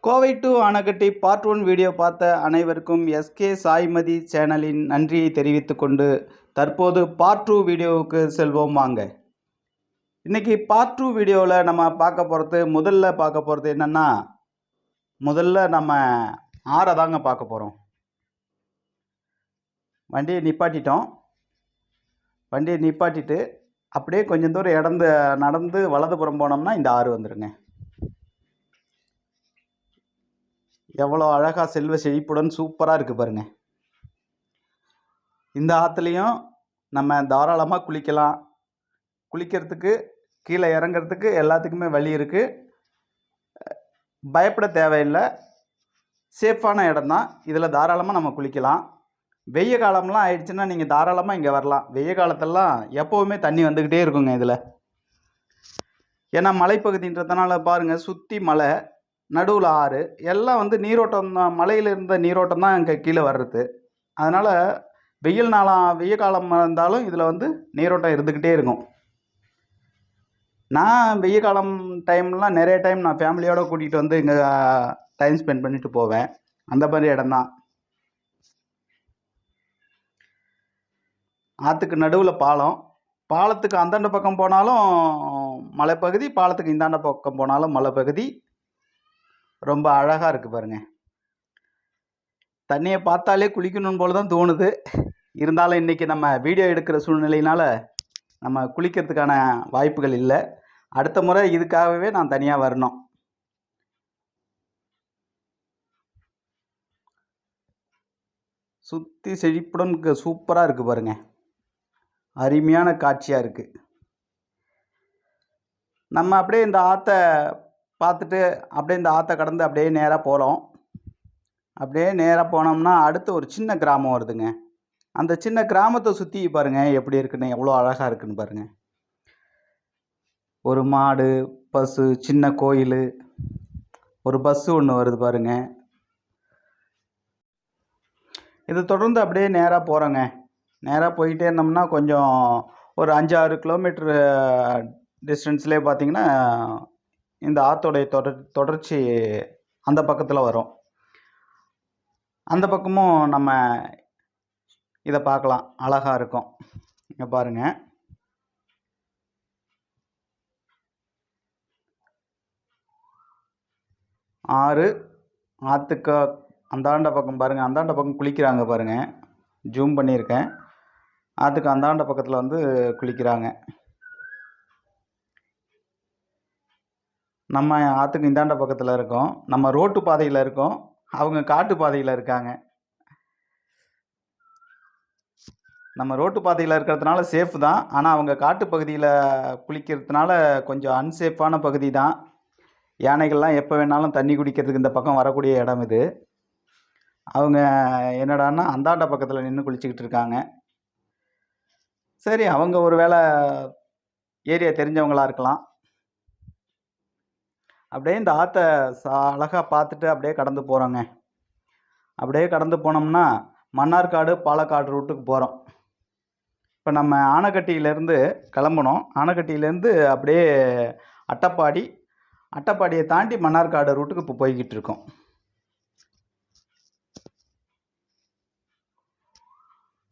Kovai to Anaikatti part 1 video பார்த்த அனைவருக்கும் SK சாய்மதி சேனலின் நன்றியை தெரிவித்துக் கொண்டு தற்போது பார்ட் 2 வீடியோவுக்கு செல்வோம் வாங்க. இன்றைக்கி பார்ட் 2 வீடியோவில் நம்ம முதல்ல பார்க்க போகிறது என்னென்னா, முதல்ல நம்ம ஆறை தாங்க பார்க்க போகிறோம். வண்டியை நிப்பாட்டிட்டு அப்படியே கொஞ்சம் தூரம் நடந்து வலதுபுறம் போனோம்னா இந்த ஆறு வந்துடுங்க. எவ்வளோ அழகாக செல்வ செழிப்புடன் சூப்பராக இருக்குது பாருங்கள். இந்த ஆற்றுலையும் நம்ம தாராளமாக குளிக்கலாம். குளிக்கிறதுக்கு கீழே இறங்கிறதுக்கு எல்லாத்துக்குமே வழி இருக்குது. பயப்பட தேவையில்லை, சேஃபான இடம் தான். இதில் தாராளமாக நம்ம குளிக்கலாம். வெய்ய காலம்லாம் ஆயிடுச்சுன்னா நீங்கள் தாராளமாக இங்கே வரலாம். வெய்ய காலத்தெல்லாம் எப்போவுமே தண்ணி வந்துக்கிட்டே இருக்குங்க இதில். ஏன்னா மலைப்பகுதின்றதுனால பாருங்கள், சுற்றி மலை, நடுவில் ஆறு, எல்லாம் நீரோட்டம் தான். மலையில் இருந்த நீரோட்டம் தான் இங்கே கீழே வர்றது. அதனால் வெய்ய காலம் இருந்தாலும் இதில் நீரோட்டம் இருந்துக்கிட்டே இருக்கும். நான் வெய்ய காலம் டைம்லாம் நிறைய டைம் நான் ஃபேமிலியோடு கூட்டிகிட்டு இங்கே டைம் ஸ்பெண்ட் பண்ணிட்டு போவேன். அந்த மாதிரி இடம்தான். ஆற்றுக்கு நடுவில் பாலத்துக்கு அந்தாண்ட பக்கம் போனாலும் மலைப்பகுதி, பாலத்துக்கு இந்தாண்ட பக்கம் போனாலும் மலைப்பகுதி. ரொம்ப அழகாக இருக்குது பாருங்கள். தண்ணியை பார்த்தாலே குளிக்கணும் போல தான் தோணுது. இருந்தாலும் இன்றைக்கி நம்ம வீடியோ எடுக்கிற சூழ்நிலையினால் நம்ம குளிக்கிறதுக்கான வாய்ப்புகள் இல்லை. அடுத்த முறை இதுக்காகவே நான் தனியாக வரணும். சுற்றி செழிப்புடன் சூப்பராக இருக்குது பாருங்கள். அருமையான காட்சியாக இருக்குது. நம்ம அப்படியே இந்த ஆற்றை பார்த்துட்டு அப்படியே இந்த ஆற்றை கடந்து அப்படியே நேராக போகிறோம். அப்படியே நேராக போனோம்னா அடுத்து ஒரு சின்ன கிராமம் வருதுங்க. அந்த சின்ன கிராமத்தை சுற்றி பாருங்கள் எப்படி இருக்குன்னு, எவ்வளோ அழகாக இருக்குன்னு பாருங்கள். ஒரு மாடு, பசு, சின்ன கோயில், ஒரு பஸ்ஸு ஒன்று வருது பாருங்கள். இது தொடர்ந்து அப்படியே நேராக போகிறோங்க. நேராக போயிட்டே இருந்தோம்னா கொஞ்சம் ஒரு 5-6 கிலோமீட்ரு டிஸ்டன்ஸ்லேயே பார்த்திங்கன்னா இந்த ஆற்றோடைய தொடர்ச்சி அந்த பக்கத்தில் வரும். அந்த பக்கமும் நம்ம இதை பார்க்கலாம், அழகாக இருக்கும். இங்கே பாருங்கள், ஆற்றுக்கு அந்தாண்ட பக்கம் பாருங்கள். அந்தாண்ட பக்கம் குளிக்கிறாங்க பாருங்கள், ஜூம் பண்ணியிருக்கேன். ஆற்றுக்கு அந்தாண்ட பக்கத்தில் குளிக்கிறாங்க. நம்ம ஆற்றுக்கு இந்தாண்ட பக்கத்தில் இருக்கோம். நம்ம ரோட்டு பாதையில் இருக்கோம், அவங்க காட்டு பாதையில் இருக்காங்க. நம்ம ரோட்டு பாதையில் இருக்கிறதுனால சேஃப் தான். ஆனால் அவங்க காட்டு பகுதியில் குளிக்கிறதுனால கொஞ்சம் அன்சேஃபான பகுதி தான். யானைகள்லாம் எப்போ வேணாலும் தண்ணி குடிக்கிறதுக்கு இந்த பக்கம் வரக்கூடிய இடம் இது. அவங்க என்னடான்னா அந்தாண்ட பக்கத்தில் நின்று குளிச்சுக்கிட்டு இருக்காங்க. சரி, அவங்க ஒரு வேளை ஏரியா தெரிஞ்சவங்களாக இருக்கலாம். அப்படியே இந்த ஆற்றை அழகாக பார்த்துட்டு அப்படியே கடந்து போகிறோங்க. அப்படியே கடந்து போனோம்னா மன்னார்காடு, பாலக்காடு ரூட்டுக்கு போகிறோம். இப்போ நம்ம ஆனகட்டியிலேருந்து கிளம்பணும். ஆனகட்டியிலேருந்து அப்படியே அட்டப்பாடியை தாண்டி மன்னார்காடு ரூட்டுக்கு இப்போ போய்கிட்டு இருக்கோம்.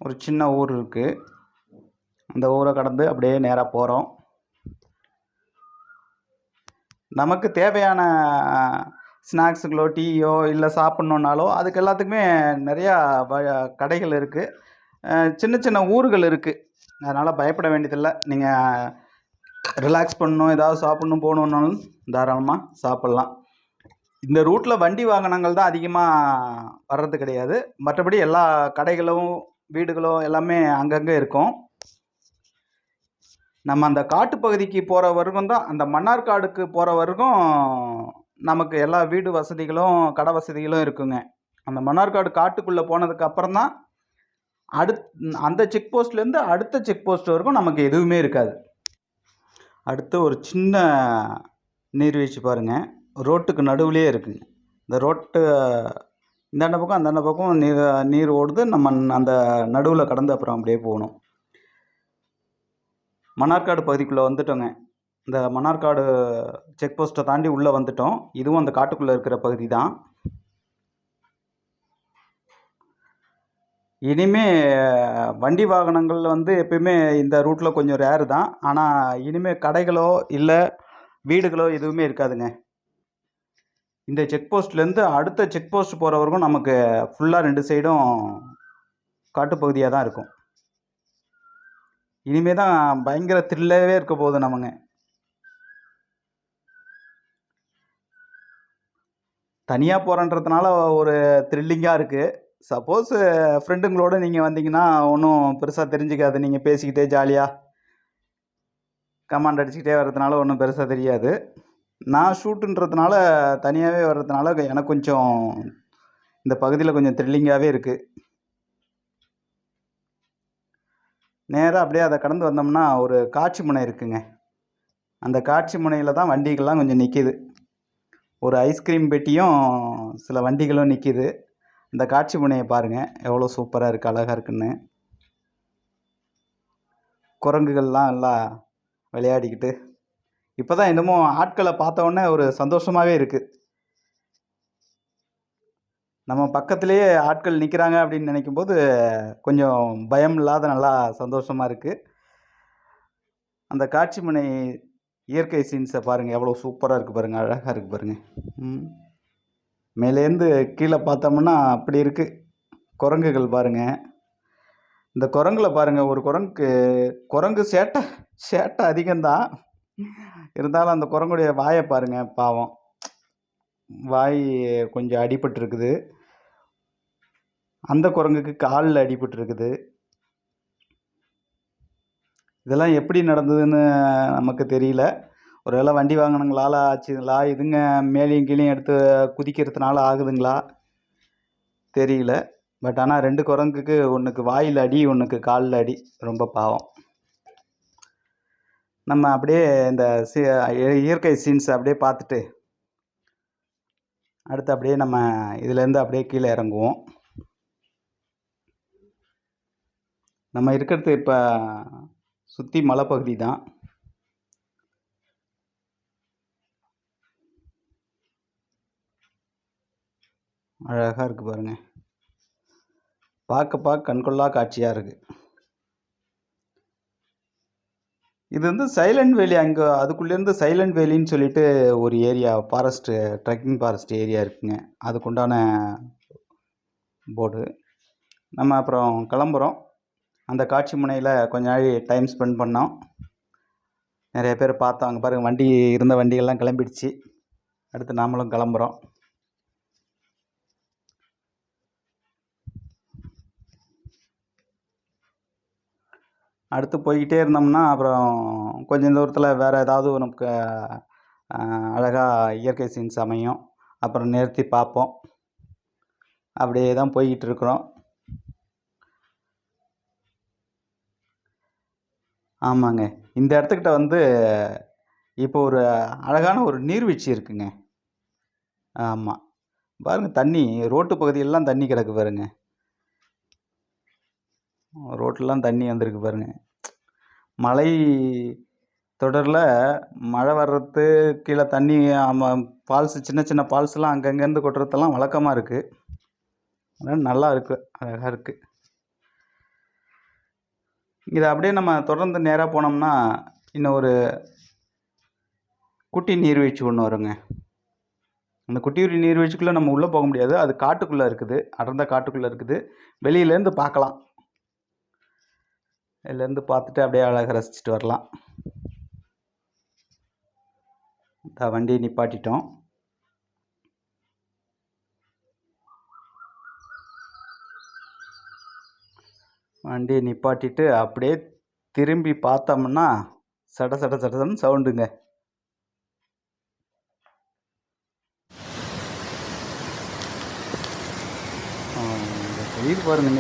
ஒரு சின்ன ஊர் இருக்குது, அந்த ஊரை கடந்து அப்படியே நேராக போகிறோம். நமக்கு தேவையான ஸ்நாக்ஸுகளோ டீயோ இல்லை சாப்பிட்ணுன்னாலோ அதுக்கு எல்லாத்துக்குமே நிறையா கடைகள் இருக்குது. சின்ன சின்ன ஊர்கள் இருக்குது. அதனால் பயப்பட வேண்டியதில்லை. நீங்கள் ரிலாக்ஸ் பண்ணணும், ஏதாவது சாப்பிட்ணும் போகணுன்னாலும் தாராளமாக சாப்பிட்லாம். இந்த ரூட்டில் வண்டி வாகனங்கள் தான் அதிகமாக வர்றது கிடையாது. மற்றபடி எல்லா கடைகளும் வீடுகளும் எல்லாமே அங்கங்கே இருக்கும். நம்ம அந்த காட்டு பகுதிக்கு போகிற வரைக்கும் தான், அந்த மன்னார்காடுக்கு போகிற வரைக்கும் நமக்கு எல்லா வீடு வசதிகளும் கடை வசதிகளும் இருக்குங்க. அந்த மன்னார்காடு காட்டுக்குள்ளே போனதுக்கு அப்புறம் தான் அந்த செக் போஸ்ட்லேருந்து அடுத்த செக் போஸ்ட் வரைக்கும் நமக்கு எதுவுமே இருக்காது. அடுத்து ஒரு சின்ன நீர்வீழ்ச்சி பாருங்கள், ரோட்டுக்கு நடுவுலேயே இருக்குங்க. இந்த ரோட்டு இந்தாண்ட பக்கம் அந்தாண்ட பக்கம் நீர் ஓடுது. நம்ம அந்த நடுவில் கடந்து அப்புறம் அப்படியே போகணும். மன்னார்காடு பகுதிக்குள்ளே வந்துட்டோங்க. இந்த மன்னார்காடு செக் போஸ்ட்டை தாண்டி உள்ளே வந்துட்டோம். இதுவும் அந்த காட்டுக்குள்ளே இருக்கிற பகுதி தான். இனிமே வண்டி வாகனங்கள் வந்து எப்பயுமே இந்த ரூட்டில் கொஞ்சம் ரேரு தான். ஆனால் இனிமேல் கடைகளோ இல்லை வீடுகளோ எதுவுமே இருக்காதுங்க. இந்த செக் போஸ்ட்லேருந்து அடுத்த செக் போஸ்ட் போகிற வரைக்கும் நமக்கு ஃபுல்லாக 2 சைடும் காட்டுப்பகுதியாக தான் இருக்கும். இனிமே தான் பயங்கர த்ரில்லாகவே இருக்க போகுது நமங்க. தனியாக போகிறன்றதுனால ஒரு த்ரில்லிங்காக இருக்குது. சப்போஸ் ஃப்ரெண்டுங்களோடு நீங்கள் வந்தீங்கன்னா ஒன்றும் பெருசாக தெரிஞ்சுக்காது. நீங்கள் பேசிக்கிட்டே ஜாலியாக கமாண்ட் அடிச்சுக்கிட்டே வர்றதுனால ஒன்றும் பெருசாக தெரியாது. நான் ஷூட்டுன்றதுனால தனியாகவே வர்றதுனால எனக்கு கொஞ்சம் இந்த பகுதியில் கொஞ்சம் த்ரில்லிங்காகவே இருக்குது. நேராக அப்படியே அதை கடந்து வந்தோம்னா ஒரு காட்சி முனை இருக்குங்க. அந்த காட்சி முனையில் தான் வண்டிகள்லாம் கொஞ்சம் நிற்கிது. ஒரு ஐஸ்கிரீம் பெட்டியும் சில வண்டிகளும் நிற்கிது. இந்த காட்சி முனையை பாருங்கள், எவ்வளோ சூப்பராக இருக்குது, அழகாக இருக்குன்னு. குரங்குகள்லாம் எல்லாம் விளையாடிக்கிட்டு இப்போ தான் என்னமோ ஆட்களை பார்த்தோன்னே ஒரு சந்தோஷமாகவே இருக்குது. நம்ம பக்கத்துலேயே ஆட்கள் நிற்கிறாங்க அப்படின்னு நினைக்கும்போது கொஞ்சம் பயம் இல்லாத நல்லா சந்தோஷமாக இருக்குது. அந்த காட்சி முனை இயற்கை சீன்ஸை பாருங்கள், எவ்வளோ சூப்பராக இருக்குது பாருங்கள், அழகாக இருக்குது பாருங்கள். மேலேருந்து கீழே பார்த்தோம்னா அப்படி இருக்குது. குரங்குகள் பாருங்கள், இந்த குரங்குல பாருங்கள். ஒரு குரங்கு சேட்டை அதிகம்தான். இருந்தாலும் அந்த குரங்குடைய வாயை பாருங்கள், பாவம் வாய் கொஞ்சம் அடிபட்டிருக்குது. அந்த குரங்குக்கு காலில் அடிபட்டிருக்குது. இதெல்லாம் எப்படி நடந்ததுன்னு நமக்கு தெரியல. ஒருவேளை வண்டி வாகனங்களால் ஆச்சுங்களா, இதுங்க மேலேயும் கீழேயும் எடுத்து குதிக்கிறதுனால ஆகுதுங்களா தெரியல. பட் ஆனால் 2 குரங்குக்கு, ஒன்றுக்கு வாயில் அடி, ஒன்றுக்கு காலில் அடி. ரொம்ப பாவம். நம்ம அப்படியே இந்த இயற்கை சீன்ஸை அப்படியே பார்த்துட்டு அடுத்து அப்படியே நம்ம இதுலேருந்து அப்படியே கீழே இறங்குவோம். நம்ம இருக்கிறது இப்போ சுற்றி மலைப்பகுதி தான். அழகாக இருக்குது பாருங்கள், பார்க்க கண்கொள்ளா காட்சியாக இருக்குது. இது வந்து சைலண்ட் வேலி. அங்கே அதுக்குள்ளேருந்து சைலண்ட் வேலின்னு சொல்லிட்டு ஒரு area, forest, trekking forest area இருக்குங்க. அதுக்குண்டான போர்டு. நம்ம அப்புறம் கிளம்புறோம். அந்த காட்சி முனையில் கொஞ்ச நாள் டைம் ஸ்பெண்ட் பண்ணோம். நிறைய பேர் பார்த்தோம். அங்கே பாருங்கள், வண்டி இருந்த வண்டிகள்லாம் கிளம்பிடுச்சு. அடுத்து நாமளும் கிளம்புறோம். அடுத்து போய்கிட்டே இருந்தோம்னா அப்புறம் கொஞ்சம் தூரத்தில் வேறு ஏதாவது நமக்கு அழகாக இயற்கை சீன்ஸ் அமையும். அப்புறம் நிறுத்தி பார்ப்போம். அப்படியே தான் போய்கிட்டு இருக்கிறோம். ஆமாங்க, இந்த இடத்துக்கிட்ட வந்து இப்போ ஒரு அழகான ஒரு நீர்வீழ்ச்சி இருக்குங்க. ஆமாம், பாருங்கள், தண்ணி ரோட்டு பகுதியெல்லாம் தண்ணி கிடக்கு பாருங்கள். ரோட்லலாம் தண்ணி வந்திருக்கு பாருங்கள். மலை தொடரில் மழை வர்றது, கீழே தண்ணி ஃபால்ஸு, சின்ன ஃபால்ஸ்லாம் அங்கங்கேருந்து கொட்டுறதெல்லாம் வழக்கமாக இருக்குது. அதனால் நல்லா இருக்குது, அழகாக இருக்குது. இதை அப்படியே நம்ம தொடர்ந்து நேராக போனோம்னா இன்னும் ஒரு குட்டி நீர்வீழ்ச்சி ஒன்று வருங்க. அந்த குட்டி நீர்வீழ்ச்சிக்குள்ளே நம்ம உள்ளே போக முடியாது. அது காட்டுக்குள்ளே இருக்குது, அடர்ந்த காட்டுக்குள்ளே இருக்குது. வெளியிலேருந்து பார்க்கலாம். இதுலேருந்து பார்த்துட்டு அப்படியே அழகாக ரசிச்சுட்டு வரலாம். வண்டியை நிப்பாட்டிட்டோம். வண்டியை நிப்பாட்டிட்டு அப்படியே திரும்பி பார்த்தோம்னா சடன்னு சவுண்டுங்க. இது பாருங்க,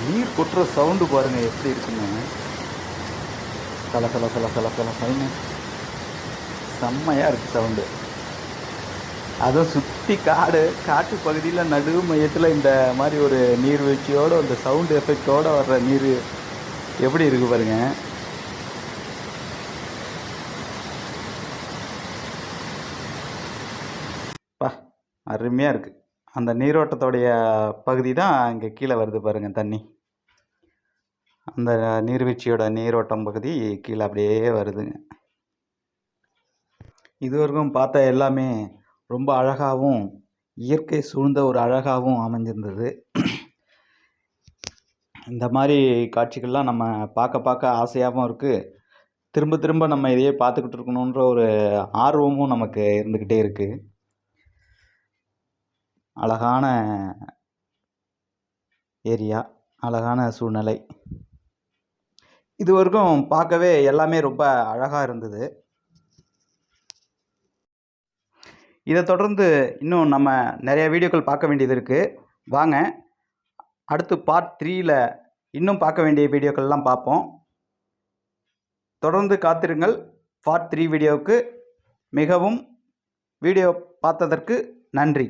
நீர் கொட்டுற சவுண்டு பாருங்க எப்படி இருக்குன்னு. சல சைனு செம்மையாக இருக்குது சவுண்டு. அதுவும் சுற்றி காடு, காட்டு பகுதியில் நடு மையத்தில் இந்த மாதிரி ஒரு நீர்வீழ்ச்சியோட அந்த சவுண்ட் எஃபெக்டோட வர்ற நீர் எப்படி இருக்கு பாருங்க. பா, அருமையாக இருக்குது. அந்த நீரோட்டத்தோடைய பகுதி தான் இங்கே கீழே வருது பாருங்க தண்ணி. அந்த நீர்வீழ்ச்சியோட நீரோட்டம் பகுதி கீழே அப்படியே வருதுங்க. இதுவரைக்கும் பார்த்த எல்லாமே ரொம்ப அழகாகவும் இயற்கை சூழ்ந்த ஒரு அழகாகவும் அமைஞ்சிருந்தது. இந்த மாதிரி காட்சிகள்லாம் நம்ம பார்க்க பார்க்க ஆசையாகவும் இருக்குது. திரும்ப திரும்ப நம்ம இதையே பார்த்துக்கிட்டு இருக்கணுன்ற ஒரு ஆர்வமும் நமக்கு இருந்துக்கிட்டே இருக்குது. அழகான ஏரியா, அழகான சூழ்நிலை. இதுவரைக்கும் பார்க்கவே எல்லாமே ரொம்ப அழகாக இருந்தது. இதை தொடர்ந்து இன்னும் நம்ம நிறைய வீடியோக்கள் பார்க்க வேண்டியது இருக்குது. வாங்க அடுத்து பார்ட் 3ல் இன்னும் பார்க்க வேண்டிய வீடியோக்கள்லாம் பார்ப்போம். தொடர்ந்து காத்திருங்கள். பார்ட் 3 வீடியோவுக்கு மிகவும் வீடியோ பார்த்ததற்கு நன்றி.